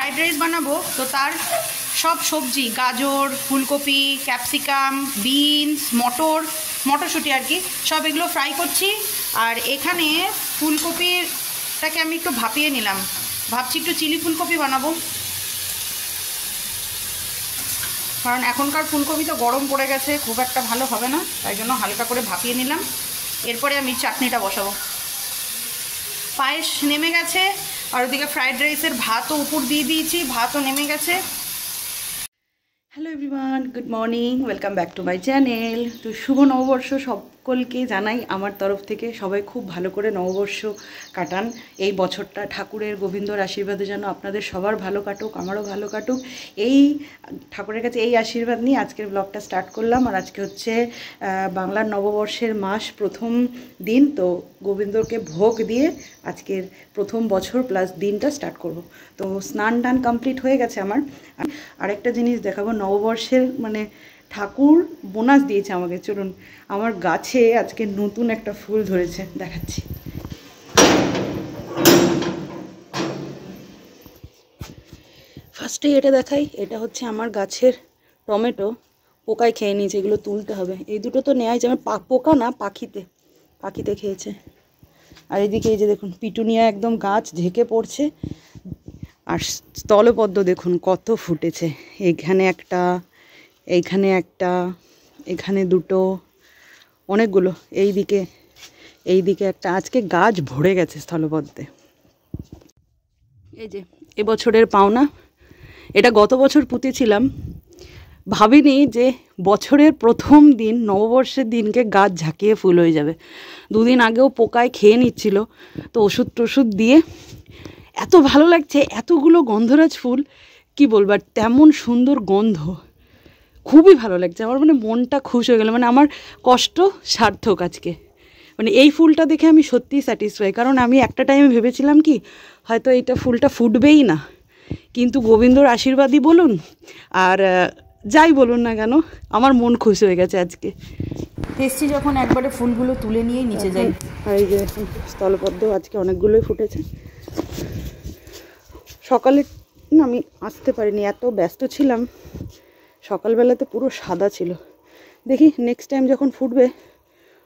Fried rice বানাবো, তো তার সব সবজি গাজর, ফুলকপি, ক্যাপসিকাম, বিনস, মটরশুঁটি আর কি, সব এগুলো ফ্রাই করছি। আর এখানে ফুলকপিটাকে আমি একটু ভাপিয়ে নিলাম, ভাবছি একটু চিলি ফুলকপি বানাবো, কারণ এখনকার ফুলকপি তো গরম পড়ে গেছে, খুব একটা ভালো হবে না, তাই জন্য হালকা করে ভাপিয়ে নিলাম। এরপরে আমি চাটনিটা বসাবো। পায়েস নেমে গেছে, আর ওদিকে ফ্রাইড রাইসের ভাতও উপর দিয়ে দিয়েছি, ভাতও নেমে গেছে। Hello everyone, good morning, welcome back to my channel. তো শুভ নববর্ষ সকলকে জানাই আমার তরফ থেকে। সবাই খুব ভালো করে নববর্ষ কাটান। এই বছরটা ঠাকুরের গোবিন্দর আশীর্বাদে যেন আপনাদের সবার ভালো কাটুক, আমারও ভালো কাটুক, এই ঠাকুরের কাছে এই আশীর্বাদ নিয়ে আজকের ব্লগটা স্টার্ট করলাম। আর আজকে হচ্ছে বাংলার নববর্ষের মাস প্রথম দিন, তো গোবিন্দকে ভোগ দিয়ে আজকের প্রথম বছর প্লাস দিনটা স্টার্ট করব। তো স্নান টান কমপ্লিট হয়ে গেছে আমার। আরেকটা জিনিস দেখাবো, নববর্ষের মানে ঠাকুর বোনাস দিয়েছে আমাকে। চলুন, আমার গাছে আজকে নতুন একটা ফুল ধরেছে, দেখাচ্ছি। ফার্স্টে এটা দেখাই, এটা হচ্ছে আমার গাছের টমেটো, পোকায় খেয়ে নিয়েছে, এগুলো তুলতে হবে। এই দুটো তো নেওয়াই যাবে, পোকা না, পাখিতে খেয়েছে। আর এদিকে এই যে দেখুন পিটুনিয়া একদম গাছ ঝেঁকে পড়ছে। আর স্থলপদ্ম দেখুন কত ফুটেছে, এইখানে একটা, এইখানে একটা, এখানে দুটো, অনেকগুলো। এইদিকে একটা, আজকে গাছ ভরে গেছে স্থলপদ্মে। এই যে এবছরের পাওনা, এটা গত বছর পুঁতেছিলাম, ভাবিনি যে বছরের প্রথম দিন নববর্ষের দিনকে গাছ ঝাঁকিয়ে ফুল হয়ে যাবে। দুদিন আগেও পোকায় খেয়ে নিচ্ছিল, তো ওষুধ টষুধ দিয়ে এত ভালো লাগছে। এতগুলো গন্ধরাজ ফুল কি বলবো, আর তেমন সুন্দর গন্ধ, খুবই ভালো লাগছে আমার, মানে মনটা খুশ হয়ে গেল, মানে আমার কষ্ট সার্থক আজকে। মানে এই ফুলটা দেখে আমি সত্যিই স্যাটিসফাই, কারণ আমি একটা টাইমে ভেবেছিলাম কি হয়তো এইটা ফুলটা ফুটবেই না, কিন্তু গোবিন্দর আশীর্বাদই বলুন আর যাই বলুন না কেন, আমার মন খুশি হয়ে গেছে আজকে। এসছি যখন একবারে ফুলগুলো তুলে নিয়েই নিচে যাই। আর এই যে স্থলপদ্ম আজকে অনেকগুলোই ফুটেছে। সকালে না আমি আসতে পারিনি, এত ব্যস্ত ছিলাম, সকালবেলাতে পুরো সাদা ছিল। দেখি নেক্সট টাইম যখন ফুটবে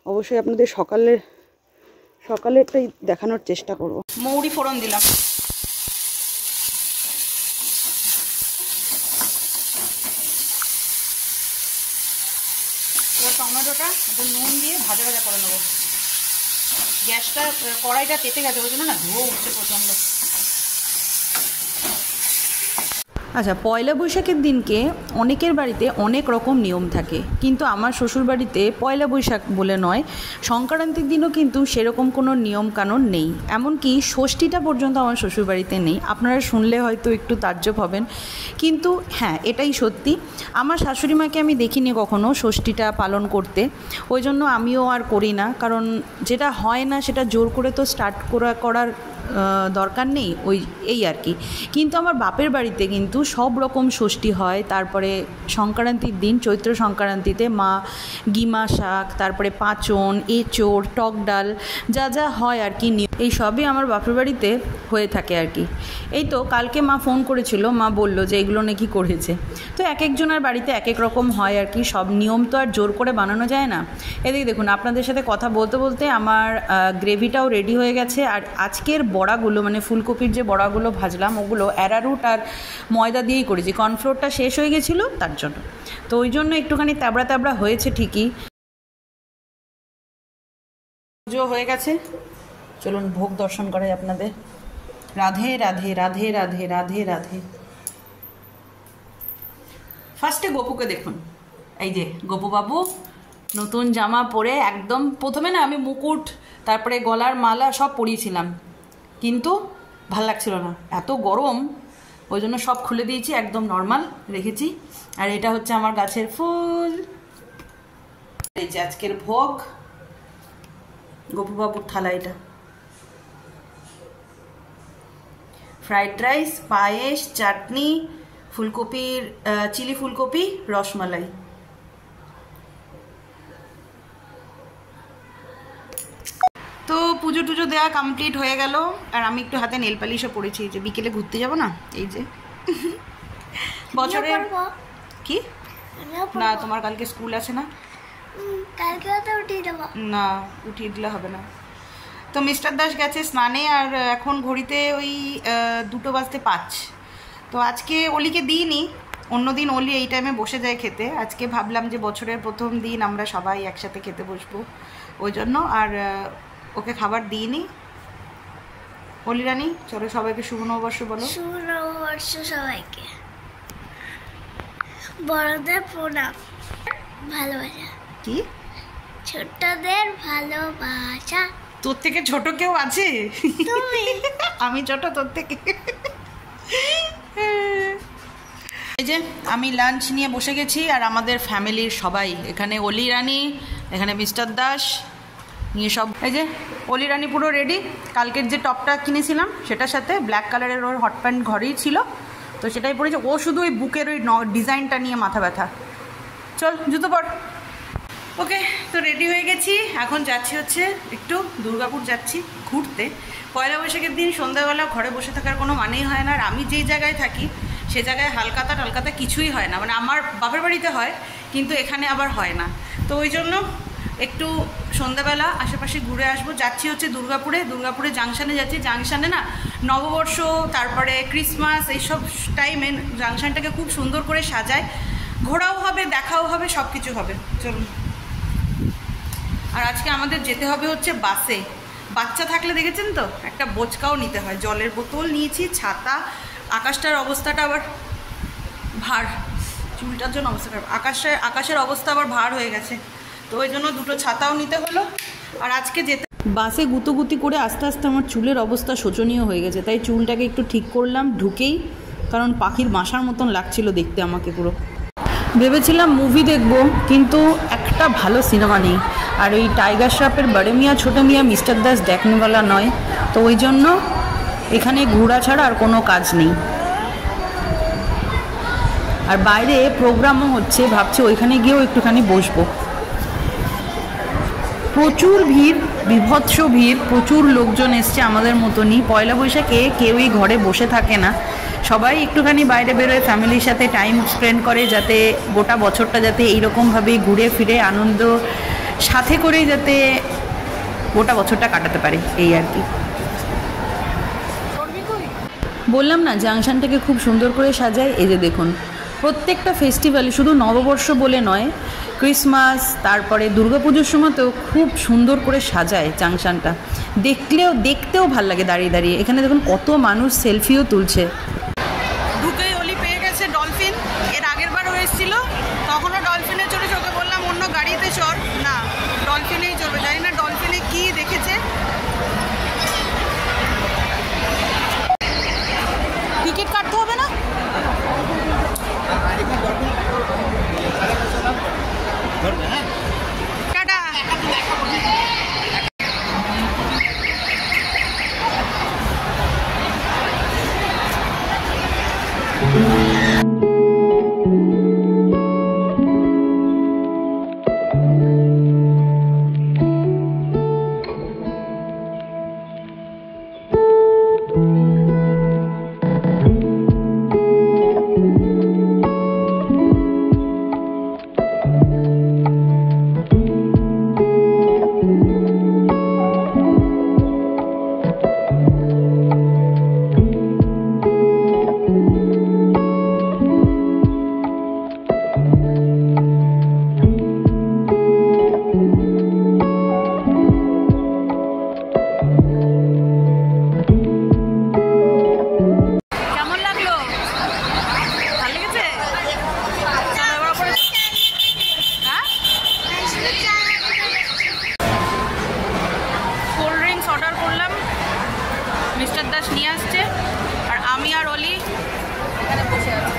অবশ্যই আপনাদের সকালেরটাই দেখানোর চেষ্টা করব। মৌরি ফোড়ন দিলাম, এবার টমেটোটা একটু নুন দিয়ে ভাজা ভাজা করে নেবো। গ্যাসটা, কড়াইটা তেতে গেছে, ওই জন্য না ধোঁয়া উঠছে প্রচণ্ড। আচ্ছা, পয়লা বৈশাখের দিনকে অনেকের বাড়িতে অনেক রকম নিয়ম থাকে, কিন্তু আমার শ্বশুরবাড়িতে পয়লা বৈশাখ বলে নয়, সংক্রান্তির দিনও কিন্তু সেরকম কোনো নিয়মকানুন নেই। এমনকি ষষ্ঠীটা পর্যন্ত আমার শ্বশুরবাড়িতে নেই। আপনারা শুনলে হয়তো একটু তাজ্জব হবেন, কিন্তু হ্যাঁ এটাই সত্যি। আমার শাশুড়িমাকে আমি দেখিনি কখনো ষষ্ঠীটা পালন করতে, ওই জন্য আমিও আর করি না, কারণ যেটা হয় না সেটা জোর করে তো স্টার্ট করার দরকার নেই, এই আর কি। কিন্তু আমার বাপের বাড়িতে কিন্তু সব রকম ষষ্ঠী হয়। তারপরে সংক্রান্তির দিন, চৈত্র সংক্রান্তিতে মা গিমা শাক, তারপরে পাঁচন, এঁচোড়, টক ডাল, যা যা হয় আর কি, এই সবই আমার বাপের বাড়িতে হয়ে থাকে আর কি। এই তো কালকে মা ফোন করেছিল, মা বলল যে এগুলো নাকি করেছে। তো এক একজনের বাড়িতে এক এক রকম হয় আর কি, সব নিয়ম তো আর জোর করে বানানো যায় না। এদিকে দেখুন আপনাদের সাথে কথা বলতে বলতে আমার গ্রেভিটাও রেডি হয়ে গেছে। আর আজকের বড়াগুলো, মানে ফুলকপির যে বড়াগুলো ভাজলাম, ওগুলো অ্যারারুট আর ময়দা দিয়েই করেছি, কর্নফ্লোরটা শেষ হয়ে গেছিলো তার জন্য, তো ওই জন্য একটুখানি তাবড়া তাবড়া হয়েছে ঠিকই। পুজো হয়ে গেছে, চলুন ভোগ দর্শন করাই আপনাদের। রাধে রাধে রাধে রাধে রাধে রাধে। ফার্স্টে গপুকে দেখুন, এই যে গপু বাবু নতুন জামা পরে একদম, প্রথমে না আমি মুকুট তারপরে গলার মালা সব পরিয়েছিলাম, কিন্তু ভাল লাগছিল না, এত গরম, ওই জন্য সব খুলে দিয়েছি, একদম নর্মাল রেখেছি। আর এটা হচ্ছে আমার গাছের ফুল, এই যে আজকের ভোগ, গপুবাবুর থালা এটা। ফ্রাইড রাইস, পায়েস, চাটনি, ফুলকপির চিলি ফুলকপি, রসমালাই। তো পুজো টুজো দেওয়া কমপ্লিট হয়ে গেল। আর আমি একটু হাতে নেল পালিশও পরেছি, যে বিকেলে ঘুরতে যাব না, এই যে বছরের কি না, তোমার কালকে স্কুল আছে না? কালকে তো উঠিয়ে দেবো না, উঠিয়ে দিলে হবে না। তো মিস্টার দাস গেছে স্নানে, আর এখন ঘড়িতে ওই 2:05। তো আজকে অলিকে দিইনি, অন্যদিন অলি এই টাইমে বসে যায় খেতে। আজকে ভাবলাম যে বছরের প্রথম দিন আমরা সবাই একসাথে খেতে বসবো, ওই জন্য আর ওকে খাবার দিইনি। অলি রানী, চলো সবাইকে শুভ নববর্ষ বলো। শুভ নববর্ষ সবাইকে, বড়দের প্রণাম, ভালোবাসা। কি ছোটদের ভালোবাসা। তোর থেকে ছোট কেউ আছে? তুমি। আমি ছোট তোর থেকে। এই যে আমি লাঞ্চ নিয়ে বসে গেছি, আর আমাদের ফ্যামিলির সবাই এখানে, অলি রানী, এখানে মিস্টার দাস নিয়ে সব। এই যে অলি রানী পুরো রেডি। কালকের যে টপটা কিনেছিলাম সেটার সাথে ব্ল্যাক কালারের ওর হট প্যান্ট ঘরেই ছিল, তো সেটাই পরেছে। ও শুধু ওই বুকের ওই ডিজাইনটা নিয়ে মাথা ব্যথা। চল জুতো পর। ওকে, তো রেডি হয়ে গেছি, এখন যাচ্ছি হচ্ছে একটু দুর্গাপুর যাচ্ছি ঘুরতে। পয়লা বৈশাখের দিন সন্ধ্যাবেলা ঘরে বসে থাকার কোনো মানেই হয় না। আর আমি যেই জায়গায় থাকি সে জায়গায় হালকাতা টালকাতা কিছুই হয় না, মানে আমার বাপের বাড়িতে হয় কিন্তু এখানে আবার হয় না। তো ওই জন্য একটু সন্ধ্যাবেলা আশেপাশে ঘুরে আসবো। যাচ্ছি হচ্ছে দুর্গাপুরে জাংশনে যাচ্ছি। জাংশনে না নববর্ষ, তারপরে ক্রিসমাস, এইসব টাইমে জাংশনটাকে খুব সুন্দর করে সাজায়, ঘোরাও হবে, দেখাও হবে, সব কিছু হবে। চলুন। আর আজকে আমাদের যেতে হবে হচ্ছে বাসে। বাচ্চা থাকলে দেখেছেন তো একটা বোচকাও নিতে হয়, জলের বোতল নিয়েছি, ছাতা। আকাশটার অবস্থাটা আবার ভার, চুলটার জন্য অবস্থা খারাপ। আকাশের অবস্থা আবার ভার হয়ে গেছে, তো ওই জন্য দুটো ছাতাও নিতে হলো। আর আজকে যেতে বাসে গুতোগুতি করে আস্তে আস্তে আমার চুলের অবস্থা শোচনীয় হয়ে গেছে, তাই চুলটাকে একটু ঠিক করলাম ঢুকেই, কারণ পাখির বাসার মতন লাগছিল দেখতে আমাকে পুরো। ভেবেছিলাম মুভি দেখব, কিন্তু একটা ভালো সিনেমা নেই। আর ওই টাইগার শ্রফের বড়ে মিয়া ছোটো মিয়া মিস্টার দাস দেখনেওয়ালা নয়, তো ওই জন্য এখানে ঘোরা ছাড়া আর কোনো কাজ নেই। আর বাইরে প্রোগ্রামও হচ্ছে, ভাবছি ওইখানে গিয়েও একটুখানি বসবো। প্রচুর ভিড়, বিভৎস ভিড়, প্রচুর লোকজন এসছে আমাদের মতনই। পয়লা বৈশাখে কেউই ঘরে বসে থাকে না, সবাই একটুখানি বাইরে বেরোয়, ফ্যামিলির সাথে টাইম স্পেন্ড করে, যাতে গোটা বছরটা যাতে এইরকমভাবেই ঘুরে ফিরে আনন্দ সাথে করেই যাতে গোটা বছরটা কাটাতে পারে, এই আর কি। বললাম না জাংশনটাকে খুব সুন্দর করে সাজায়। এই যে দেখুন, প্রত্যেকটা ফেস্টিভ্যালে, শুধু নববর্ষ বলে নয়, ক্রিসমাস, তারপরে দুর্গাপুজোর সময়তেও খুব সুন্দর করে সাজায় জাংশনটা। দেখতেও ভাল লাগে দাঁড়িয়ে দাঁড়িয়ে। এখানে দেখুন কত মানুষ সেলফিও তুলছে। ঢুকেই অলি পেয়ে গেছে ডলফিন। এর আগের বারও এসেছিল, তখনও ডলফিনে চড়েছে। ওকে বললাম অন্য গাড়িতে চড়, না ডলফিনেই চড়বে। জানি না ডলফিনে কি দেখেছে। টিকিট কাটতে হবে না? টাটা। মিস্টার দাস নিয়ে আসছে, আর আমি আর অলি এখানে বসে আছি।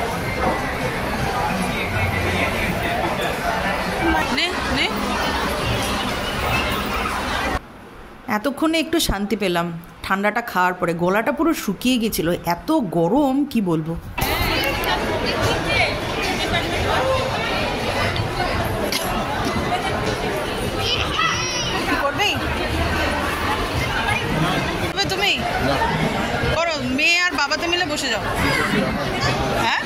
এতক্ষণে একটু শান্তি পেলাম ঠান্ডাটা খাওয়ার পরে। গলাটা পুরো শুকিয়ে গেছিল, এত গরম কি বলবো। তুমি করো মেয়ে আর বাবাতে মিলে বসে যাও। হ্যাঁ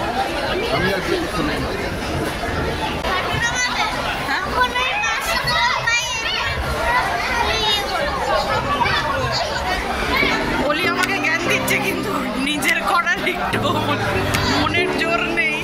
বলি আমাকে জ্ঞান দিচ্ছে, কিন্তু নিজের করার একটু মনের জোর নেই।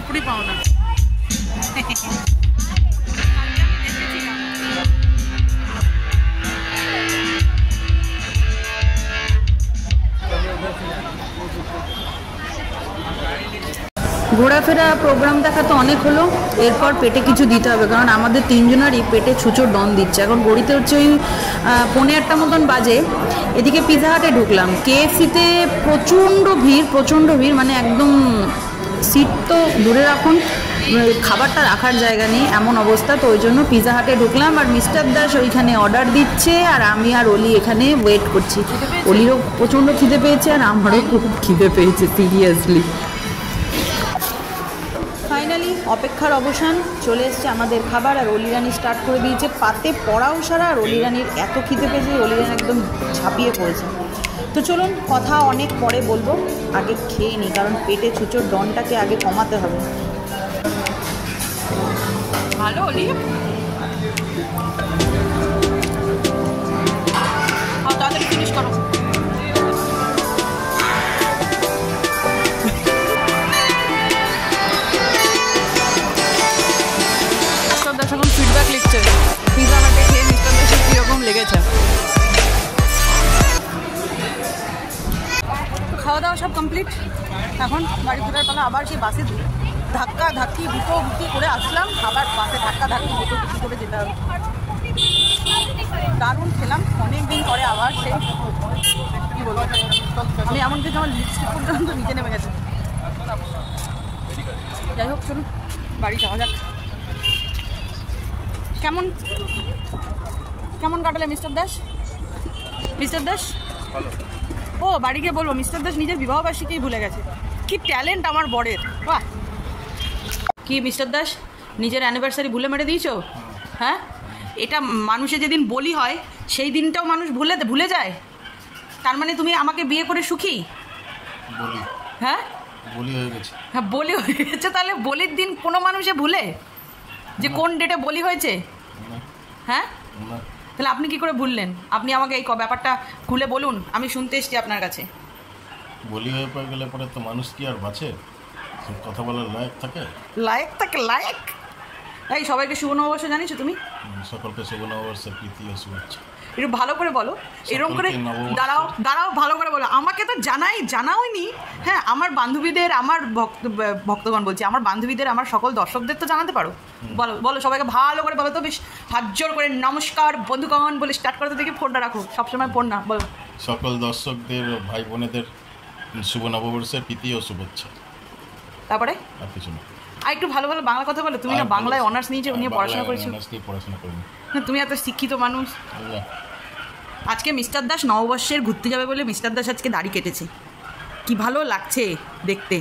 উপরি পাও না। ঘোরাফেরা প্রোগ্রাম দেখা তো অনেক হলো, এরপর পেটে কিছু দিতে হবে, কারণ আমাদের তিনজনারই পেটে ছুঁচোর ডন দিচ্ছে। এখন গড়িতে হচ্ছে ওই 1:15 মতন বাজে। এদিকে পিৎজা হাটে ঢুকলাম। KFC-তে প্রচণ্ড ভিড়, মানে একদম সিট তো দূরে রাখুন, খাবারটা রাখার জায়গা নেই, এমন অবস্থা। তো ওই জন্য পিৎজা হাটে ঢুকলাম, আর মিস্টার দাস ওইখানে অর্ডার দিচ্ছে, আর আমি আর অলি এখানে ওয়েট করছি। অলিরও প্রচণ্ড খিদে পেয়েছে, আর আমারও খুব খিদে পেয়েছে সিরিয়াসলি। ফাইনালি অপেক্ষার অবসান, চলে এসছে আমাদের খাবার, আর অলি রানি স্টার্ট করে দিয়েছে পাতে পড়াও সারা। আর অলি রানির এত খিদে পেয়েছে, অলি রানি একদম ঝাঁপিয়ে পড়েছে। তো চলুন, কথা অনেক পরে বলবো, আগে খেয়ে নিই, কারণ পেটে ছুঁচোর ডনটাকে আগে কমাতে হবে। ভালো অলি, তাড়াতাড়ি ফিনিশ করো। এখন ফিডব্যাক লিখছে পিৎজা হাটে খেয়ে মিস্টার দাসের কীরকম লেগেছে। খাওয়া দাওয়া সব কমপ্লিট, এখন বাড়ি ফেরার পালা। আবার সেই বাসে ধাক্কা ধাক্কি গুটি করে আসলাম, আবার বাসে ধাক্কা ধাক্কি গুটি করে যেতে হবে। দারুণ খেলাম, অনেক দিন পরে আবার সেই কী বলবো, আমি এমনকি আমার লিপস্টিক পর্যন্ত নিচে নেমে গেছে। যাই হোক, চলুন বাড়ি যাওয়া যাক। কেমন কাটালে মিস্টার দাস? ও বাড়ি গিয়ে বলবো মিস্টার দাস নিজের বিবাহবার্ষিকীই ভুলে গেছে। কি ট্যালেন্ট আমার বরের, বাহ। কি মিস্টার দাস, নিজের অ্যানিভার্সারি ভুলে মেরে দিয়েছো? হ্যাঁ, এটা মানুষের যেদিন বলি হয় সেই দিনটাও মানুষ ভুলে যায়। তার মানে তুমি আমাকে বিয়ে করে সুখী? হ্যাঁ, বলি হয়ে গেছে। তাহলে বলির দিন কোনো মানুষে ভুলে যে কোন ডেটে বলি হয়েছে? হ্যাঁ, তাহলে আপনি কি করে ভুললেন? আপনি আমাকে এই ব্যাপারটা খুলে বলুন, আমি শুনতে এসছি আপনার কাছে। বলি হয়ে পড়ে গেলে পরে তো মানুষ কি আর বাঁচে? কথা বলার লায়ক থাকে? লায়ক। এই সবাইকে শুভ নববর্ষ জানিছো তুমি? সকলকে শুভ নববর্ষের প্রীতি ও শুভেচ্ছা। একটু ভালো করে বলো, এরকম করে দাঁড়াও ভালো করে বলো। আমাকে তো জানাওনি। হ্যাঁ, আমার বান্ধবীদের, আমার ভক্তগণ বলছি, আমার বান্ধবীদের, আমার সকল দর্শকদের তো জানাতে পারো। বলো সবাইকে ভালো করে বলো তো, বেশ হাত জোর করে নমস্কার বন্ধুগণ বলে স্টার্ট করতে দেখি ফোনটা রাখো, সবসময় ফোন না বলো। সকল দর্শকদের, ভাই বোনেদের শুভ নববর্ষের প্রীতি ও শুভেচ্ছা। তারপরে আর কিছু না, আর একটু ভালো ভালো কথা বলো। তুমি না বাংলায় অনার্স নিয়ে পড়াশোনা করেছো? পড়াশোনা করিনি। তুমি এত শিক্ষিত মানুষ। আজকে মিস্টার দাস নববর্ষের ঘুরতে যাবে বলে মিস্টার দাস আজকে দাড়ি কেটেছে। কি ভালো লাগছে দেখতে,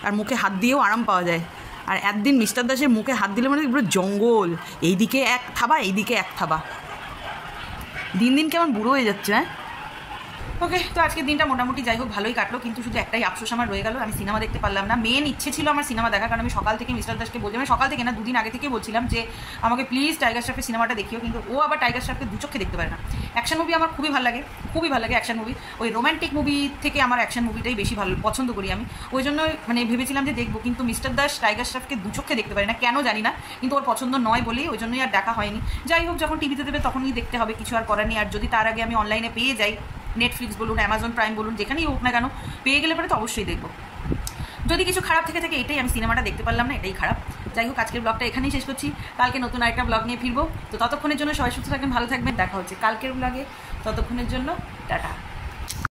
আর মুখে হাত দিয়েও আরাম পাওয়া যায়। আর একদিন মিস্টার দাসের মুখে হাত দিলে মানে পুরো জঙ্গল, এইদিকে এক থাবা এইদিকে এক থাবা। দিন কেমন বুড়ো হয়ে যাচ্ছে। হ্যাঁ, ওকে, তো আজকের দিনটা মোটামুটি যাই হোক ভালোই কাটলো, কিন্তু শুধু একটাই আফসোস আমার রয়ে গেল, আমি সিনেমা দেখতে পারলাম না। মেন ইচ্ছে ছিল আমার সিনেমা দেখার, কারণ আমি সকাল থেকে মিস্টার দাসকে বলছি, আমি সকাল থেকে না 2 দিন আগে থেকেই বলছিলাম যে আমাকে প্লিজ টাইগার শ্রফের সিনেমাটা দেখিও, কিন্তু ও আবার টাইগার শ্রফকে দু চোখে দেখতে পারে না। অ্যাকশন মুভি আমার খুবই ভালো লাগে, খুবই ভালো লাগে অ্যাকশন মুভি। ওই রোম্যান্টিক মুভি থেকে আমার অ্যাকশন মুভিটাই বেশি ভালো পছন্দ করি আমি, ওই জন্য মানে ভেবেছিলাম যে দেখবো, কিন্তু মিস্টার দাস টাইগার শ্রফকে দু চোখে দেখতে পারে না, কেন জানি না, কিন্তু ওর পছন্দ নয় বলেই ওই জন্যই আর দেখা হয়নি। যাই হোক, যখন টিভিতে দেবে তখনই দেখতে হবে, কিছু আর করার নেই। আর যদি তার আগে আমি অনলাইনে পেয়ে যাই, নেটফ্লিক্স বলুন, অ্যামাজন প্রাইম বলুন, যেখানেই হোক না কেন, পেয়ে গেলে পরে তো অবশ্যই দেখবো। যদি কিছু খারাপ থেকে থাকে এটাই, আমি সিনেমাটা দেখতে পারলাম না, এটাই খারাপ। যাই হোক, আজকের ব্লগটা এখানেই শেষ করছি, কালকে নতুন আরেকটা ব্লগ নিয়ে ফিরবো। তো ততক্ষণের জন্য সবাই সুস্থ থাকবেন, ভালো থাকবেন, দেখা হচ্ছে কালকের ব্লগে। ততক্ষণের জন্য টাটা।